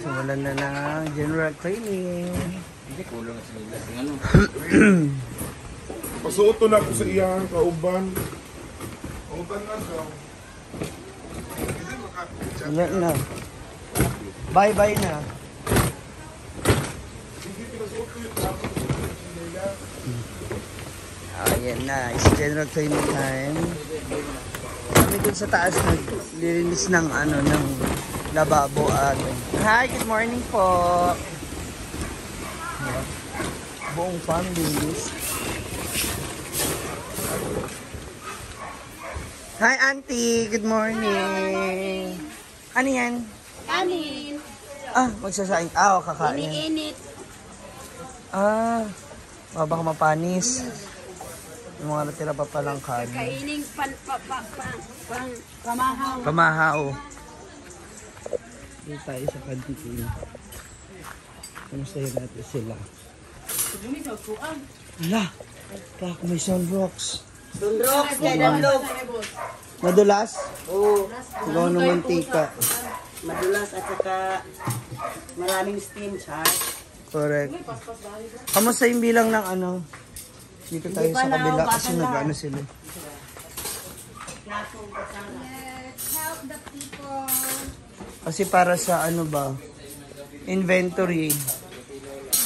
Simulan na ng general cleaning. Hindi kulang sa nila. Ano? Pasuoto na ko sa iyang kauban. Kauban na daw. Wala na. Bye-bye na. Ayan na. It's general cleaning time. Kami dun sa taas naglilinis ng ano, ng lababo at hi, good morning po. Buong family. Hi auntie, good morning. Ano yan? Kanin. Magsasaing. Kakain. Iniinit. Baka mapanis. Yung mga natira pa palang kanin. Kaining pamahaw. Pamahaw. Dito tayo sa kantin. Kamustahin natin sila. Hala! Kak, may sunrocks. Sunrocks, dadalog. Madulas? Oo. Gawa ng mantika. Madulas at saka maraming steam, char. Correct. Kamusta yung bilang ng ano? Dito tayo sa kabila kasi nag-ano sila. Help the people. Kasi para sa ano ba? Inventory.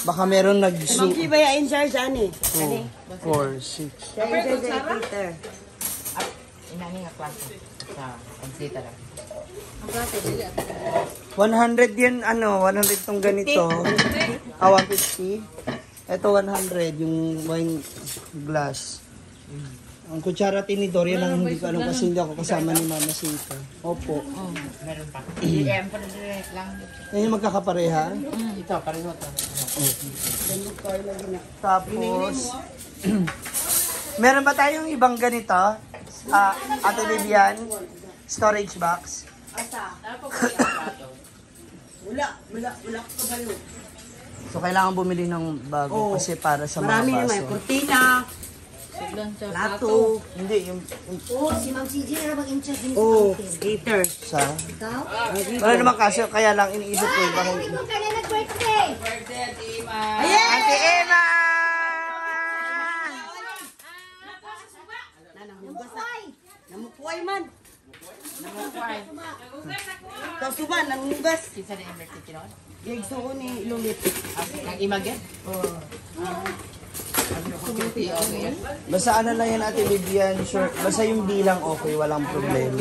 Baka meron Mangki ba ya in charge, ani? 2, 4, 6. Peter. Inani nga klase sa pansita lang. 100 yan, 100 tong ganito. 150. Ito 100, yung wine glass. Ang kutsara tinidor, yan lang hindi ko alam kasi hindi ako kasama ni Mama Sita. Opo. Meron pa. DM pa lang. Yan yung magkakapareha. Ito, pareho to. Tapos, meron ba tayong ibang ganito? Ate Vivian, storage box. Wala ko balo. So, kailangan bumili ng bago kasi para sa mga Marami naman, baso. kurtina, plato. Hindi, yung Si Ma'am CJ na mag-in-charge din Skater. sa... ikaw. Wala naman kasi, kaya lang iniisip ko yung bakit. Sabi mo kailan nag-birthday? Birthday, Ate Ima! Ate Emma! Namukuay man. Namukway. Ikaw suba, nangugas. Kinsa na yung birthday kinoon? Gigsuon ni Lulit. Ang Ima gen? Oo. Basta ano lang yan, Ate Vivian, sure. Basta yung bilang okay, walang problema.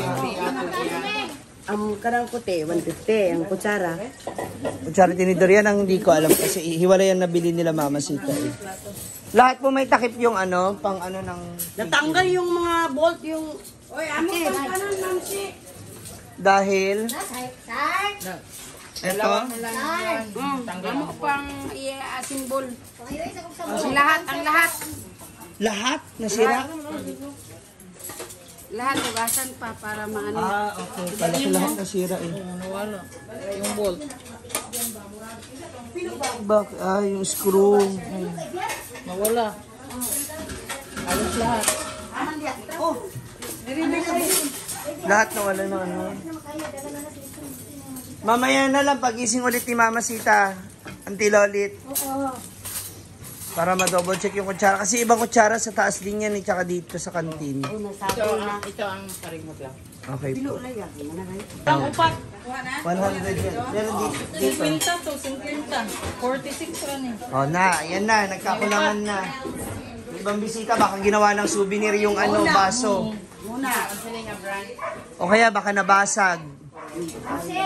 Ang karang puti, 150. Ang kutsara. Kutsara tinidor yan ang hindi ko alam kasi hiwalay yan nabili nila Mama Sita. Lahat po may takip yung pang ng... Natanggal yung mga bolt yung... Oy, amo pang kanan, Mamsi. Dahil... Sir? Ito? Amo pang symbol. Ayun, sa kong sabon. Ang lahat. Lahat? Nasira? Lahat, ugasan pa para maano. Okay. Kala ko lahat nasira eh. Nawala. Yung bolt. Yung screw. Nawala. Alos lahat. Lahat nawala na Mamaya na lang pag-ising ulit ni Mama Sita. Auntie Lolit. Para ma-double check yung kutsara. Kasi ibang kutsara sa taas din yan, tsaka dito sa kantin. Ito ang parimot lang. Okay po. Ang upat. 100 yan. Meron dito. 50 to 50. 46 rin eh. Yan na. Nagkakulangan na. Ibang bisita, baka ginawa ng souvenir yung baso. Muna. O kaya baka nabasag. Kasi,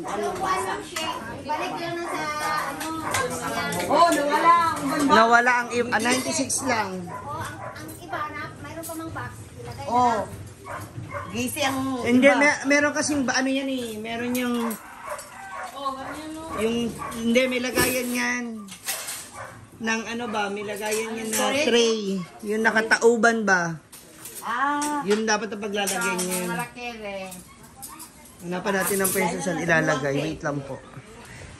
kuhaan lang siya. Balik lang na sa, Nawala. Nawala ang 96 lang. ang iba na, mayroon pa mang box. Ilagay na Oh. lang. Gisi ang Hindi, meron kasing yan eh. Meron yung... Hindi, may lagayan yan. Ng may lagayan yan na tray. Yung nakatauban ba? Yun dapat ang paglalagay niyan. Malaki rin. Hanapan natin ang peso saan ilalagay. Wait lang po.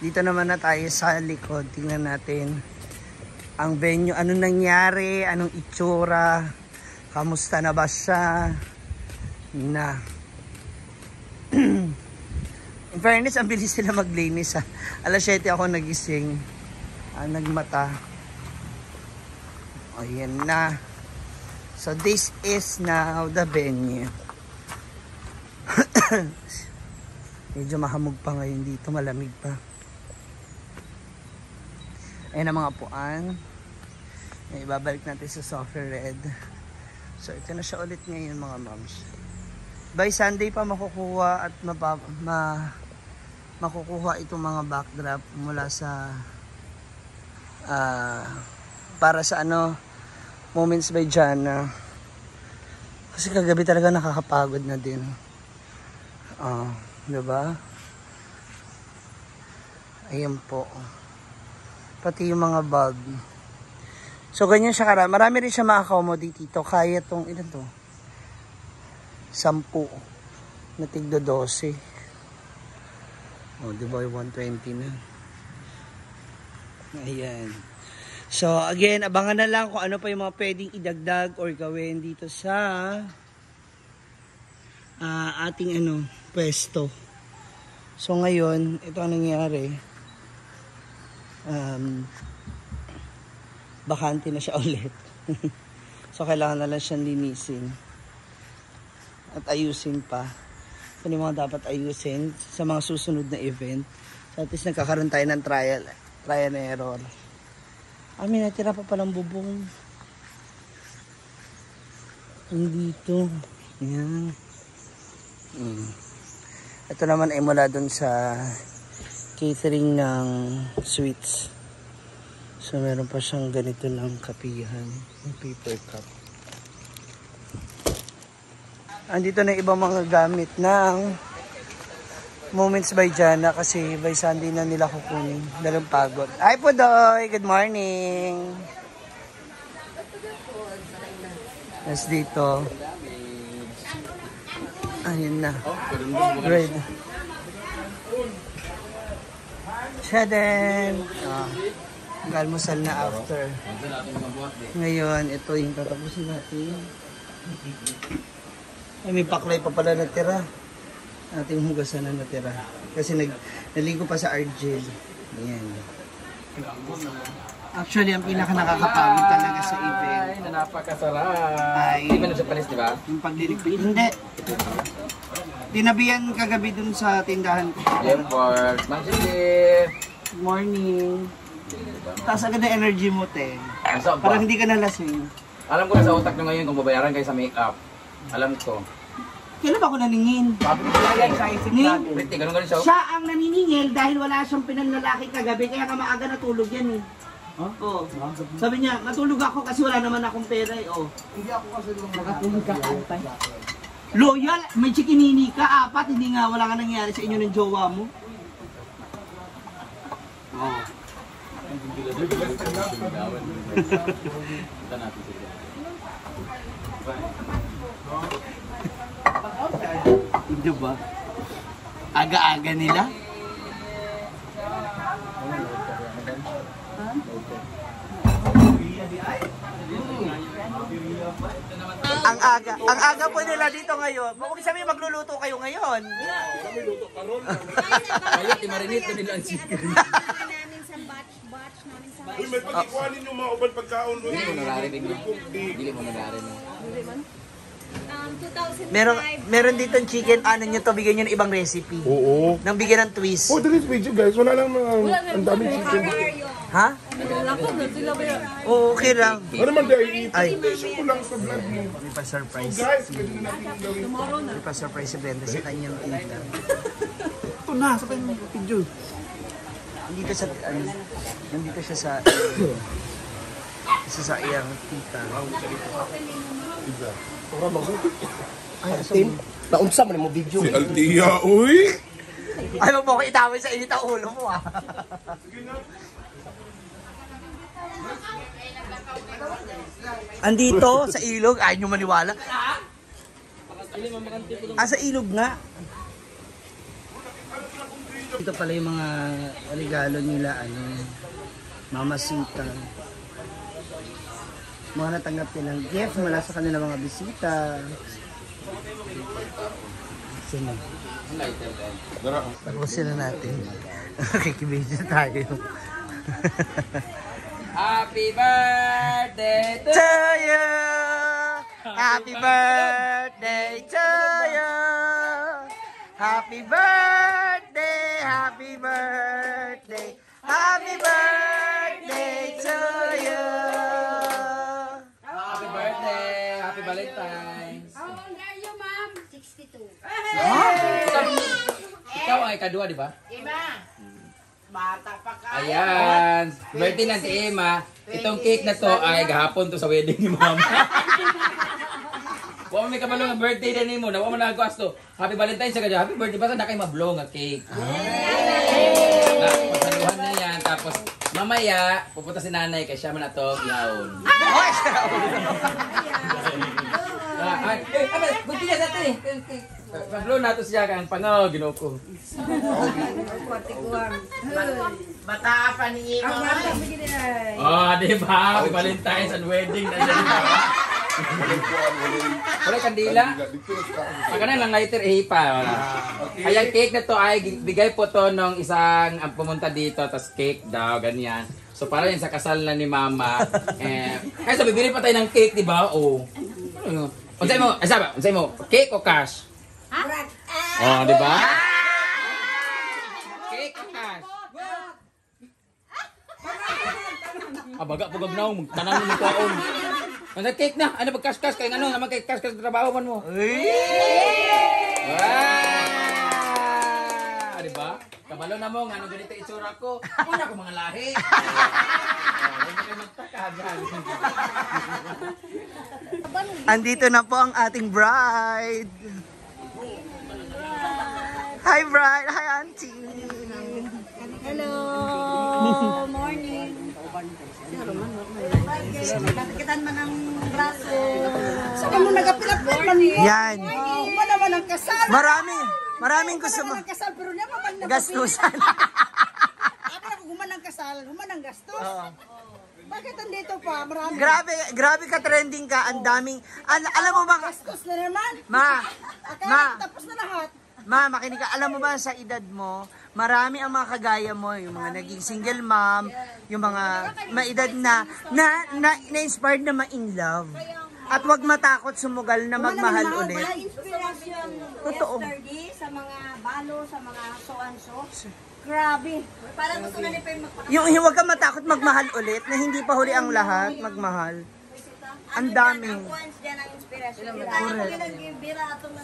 Dito naman na tayo sa likod. Tingnan natin ang venue. Anong nangyari? Anong itsura? Kamusta na ba siya? In fairness, ang bilis sila maglinis ha. Alas 7 ako nagising. Nagmata. Ayan na. So this is now the venue. Medyo mahamog pa ngayon dito. Malamig pa. Ayan ang mga upuan. Ibabalik natin sa Software Red. So ito na siya ulit ngayon mga moms. By Sunday pa makukuha at makukuha itong mga backdrop mula sa para sa Moments by Jana. Kasi kagabi talaga nakakapagod na din. Diba? Ayan po. Pati yung mga bulb. So ganyan siya karami. Marami rin siya ma-accommodate dito. Kaya tong ilan to? 10 na tigdo 12. Diba 120 na. Ayan. So again, abangan na lang kung ano pa yung mga pwedeng idagdag or gawin dito sa ating pwesto. So ngayon, ito ang nangyari. Bakante na siya ulit. So kailangan na lang siyang linisin at ayusin pa. Ito yung mga dapat ayusin sa mga susunod na event. So at least nagkakaroon tayo ng trial and error. May natira pa palang bubong dito. Yan. Ito naman ay mula dun sa catering ng sweets. So meron pa siyang ganito ng kapihan, ng paper cup. Andito na ibang mga gamit ng Moments by Jana kasi by Sunday na nila kukunin. Dalang pagod. Hi po Doy! Good morning! Yes, dito. Ayun na. Great. Shaden! Almusal na after. Ngayon, ito yung tatapusin natin. May paklay pa pala natira. Ating hugasan na natira. Kasi naligo pa sa Argel. Ayan. Actually, ang pinaka nakakapagod talaga sa event. Ay, napakasarap. Ay, Hindi ba na sa palis, di ba? yung pagliligpit. Hindi. Tinabihan kagabi dun sa tindahan ko. Jeffers, Ma'am Cindy. Good morning. Taas agad na energy mo, te. Nasa ba? Parang hindi ka nalasing. Alam ko na sa utak nyo ngayon kung babayaran kayo sa make-up. Alam ko. Kailan ba ako naningin? Sabi ko sila yan sa isip natin. Pretty, ganun siya. Siya ang naniningil dahil wala siyang pinanlalaki kagabi, kaya ka maaga natulog yan eh. Oh. Sabi niya, matulog ako kasi wala naman akong pera eh. Oh. Hindi ako kasi Nakatulog ka antay. Loyal, may chikinini ka, apat, hindi nga, wala ka nangyari sa inyo ng jowa mo. Oh. Hindi ba? Aga-aga nila? Ang aga po nila dito ngayon. Huwag sabihin magluluto kayo ngayon. Ayot, i-marinate ko nila ang chicken. namin sa batch namin sa Uy, may pagkikuhanin yung mga ubal pagkaon. Uy, Hindi mo nararinig mo. Hindi mo nararinig. 2005. Meron dito chicken, ano nyo to, bigyan nyo ng ibang recipe. oo. Nang bigyan ng twist. Oh, this video guys. Wala lang ang daming chicken. Ha? Oo, okay lang. Ano naman dahil Ay. i-presentation ko lang sa vlog mo. May pa-surprise. Guys, pwede na natin gawin. May pa-surprise si Brenda sa kanyang tita. Ito na, sa kanyang video. Nandito siya sa isa sa iyang tita. Ay, Tim, naunsa man mo video. Si Altia, uy! ay, wag mo ko itawin sa init ang ulo mo ah. Andito sa ilog, ay nyo maniwala. Sa ilog nga. Dito pala yung mga regalo nila, Mama Sita. Mga natanggap nilang gift mula sa kanilang mga bisita. Ito na. Dara. Tapusin na natin. Kikibidyo tayo. Happy birthday to To you! Happy birthday to you! Happy birthday! Happy birthday! Happy birthday to you! Happy birthday! Happy Valentine's! How old are you, ma'am? 62. Ikaw ang ikadua, di ba? Ima! Bata pa ka. Ayan. Birthday na si Emma. Itong cake na to ay gahapon to sa wedding ni Mama. Huwag may kabalo nga birthday na nimo. Huwag mo nagkwas to. Happy Valentine's sa kadya. Happy birthday. Basta na kayo mablong nga cake. Pasaluhan na yan. Tapos mamaya, pupunta si nanay kay siya man na to. Yaon. Buti niya dati. Mablong na to siya kang pangaw. Ginoko. Bata pa ni Ima. Oh, di ba? Happy Valentine's and wedding na siya. Wala kandila? Pagkanan lang lighter pa. Wala. Kaya cake na to ay bigay po to nung isang ang pumunta dito, tas cake daw, ganyan. So para yun sa kasal na ni Mama. Kaya so bibili pa tayo ng cake, di ba? Oh. Unsay mo? Unsay mo? Cake o cash? Oh, di ba? Cake o cash? Baga po gagnaw, magtanang mo ko aon. Ang cake na, ano pag cash kay ano, naman kay cash trabaho man mo. Wow! Di ba? Kabalo na mo, ano ganito itsura ko. Ako na ko mga lahi. Huwag kayo magtakagan. Andito na po ang ating bride. Hi bride, hi auntie. Hello. Morning. Nakikitan man ang braso. Saka mo nagapilap naman mo. Yan. Uma naman ang kasal. Maraming gusto mo. Ang kasal pero naman man na Gastusan. Ako na guman ang kasal, guman ang gastos. Bakit andito pa? Marami. Grabe ka trending ka. Ang daming, alam mo ba? Gastos na naman. Ma, Tapos na lahat. makinig ka. Alam mo ba sa edad mo, marami ang mga kagaya mo, yung mga naging single mom, yung mga maedad na-inspired na ma-in love. At wag matakot sumugal na magmahal ulit. Wala inspiration Totoo. yesterday sa mga balo, sa mga so-and-so. Grabe. Parang gusto na ni Pem magpakita. Yung huwag ka matakot magmahal ulit, na hindi pa huli ang lahat, magmahal. Ang dami. Ang points dyan ang inspiration. Parang kung nagbibira atong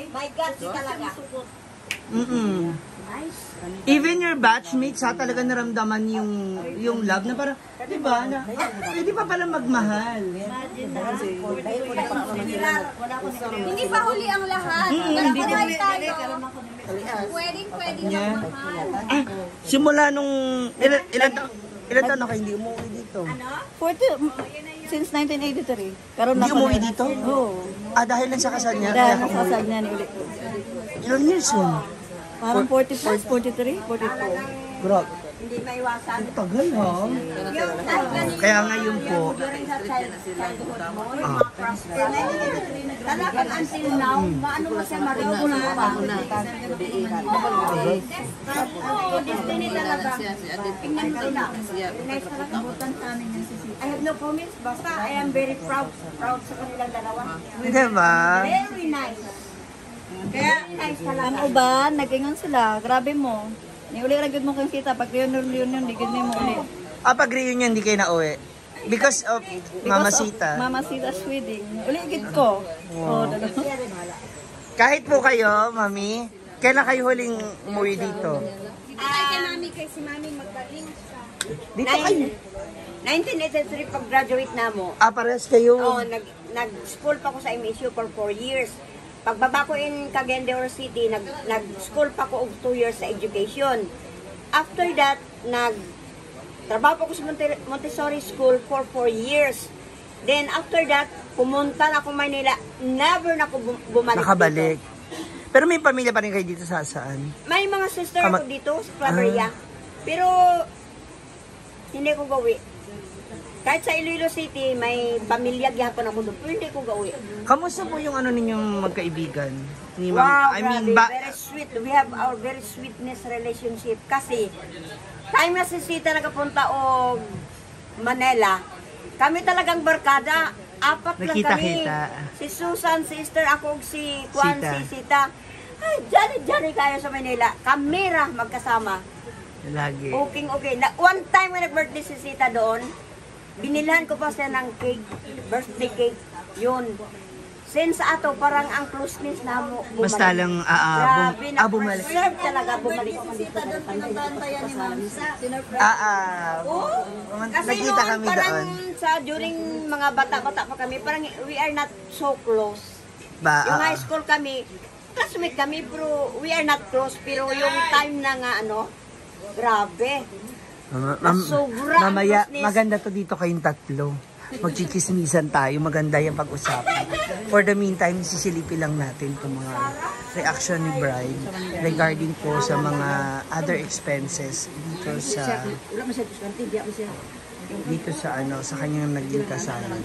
my God, si talaga. Even your batchmates ha, talaga naramdaman yung love na parang, di ba, na pwede pa pala magmahal. Hindi pa huli ang lahat. Nagpapay tayo. Pwedeng magmahal. Simula nung, ilan taon na kayo hindi umuwi dito? 40, since 1983. Karon Hindi umuwi dito? Oo. Dahil lang sa kasal niya? Dahil Kaya ka nasasag umuwi. niya ni ulit. Ilang years yun? Parang 40 plus, 43, 42. Bro, Hindi maiwasan. tagal ha? Kaya ngayon po, During that childhood mo, yung mga prosperity. Talagang until now, maano mo siya ma-regular pa. Destiny talaga. Tingnan ko na. Nice talaga butan sa amin yung sisi. I have no comments. Basta, I am very proud sa kanilang dalawa. diba? Very nice. Kaya nice talaga. Ang uban, nag-ingon sila. Grabe mo. Niuli ra gyud mo kang kita pag reunion di gyud mo ulit. Pag reunion, hindi kayo nauwi. Because of Mama Sita. Mama Sita's wedding. Uli gid ko. Oh, dalawa. Kahit po kayo, Mami, kailan kayo huling umuwi dito? Dito tayo kay Mami, kay si Mami magaling siya. Dito kayo. 1983 pag-graduate na mo. Pares kayo. Nag-school pa ko sa MSU for 4 years. Pagbaba ko in Cagayan de Oro City, nag-school pa ko og 2 years sa education. After that, nag-trabaho pa ko sa Montessori School for 4 years. Then after that, pumunta na ako Manila. Never na ako bumalik Nakabalik. dito. Pero may pamilya pa rin kayo dito sa saan? May mga sister ako dito sa Claveria. Pero hindi ko gawi. Kahit sa Iloilo City, may pamilya gyapon ako doon, pero hindi ko gawin. Kamusta po yung ano ninyong magkaibigan? Ni Wow, I grabe, mean, very sweet. We have our very sweetness relationship. Kasi, time na si Sita nagapunta o Manila, kami talagang barkada. Apat lang kami. Nakita-kita. Si Susan, si Esther, ako, si Juan, Sita. si Sita. Ay, jolly kayo sa Manila. Kami ra magkasama. lagi. Okay. One time when nag-birthday si Sita doon, binilhan ko pa siya ng cake, birthday cake. Yun. Since ato, parang ang closeness na mo bumalik. Basta lang, Grabe, bumalik. na-preserve talaga bumalik ako dito. Kasi Nakita noon, kami parang doon. during mga bata-bata pa kami, parang we are not so close. Yung high school kami, classmate kami, pero we are not close. Pero yung time na nga, grabe. Sobra ang Mamaya, closeness. maganda to dito kayong tatlo. Magchichismisan tayo, maganda yung pag-usapan. For the meantime, sisilipin lang natin itong mga reaction ni Bride regarding po sa mga other expenses dito sa sa kanyang naging kasalan.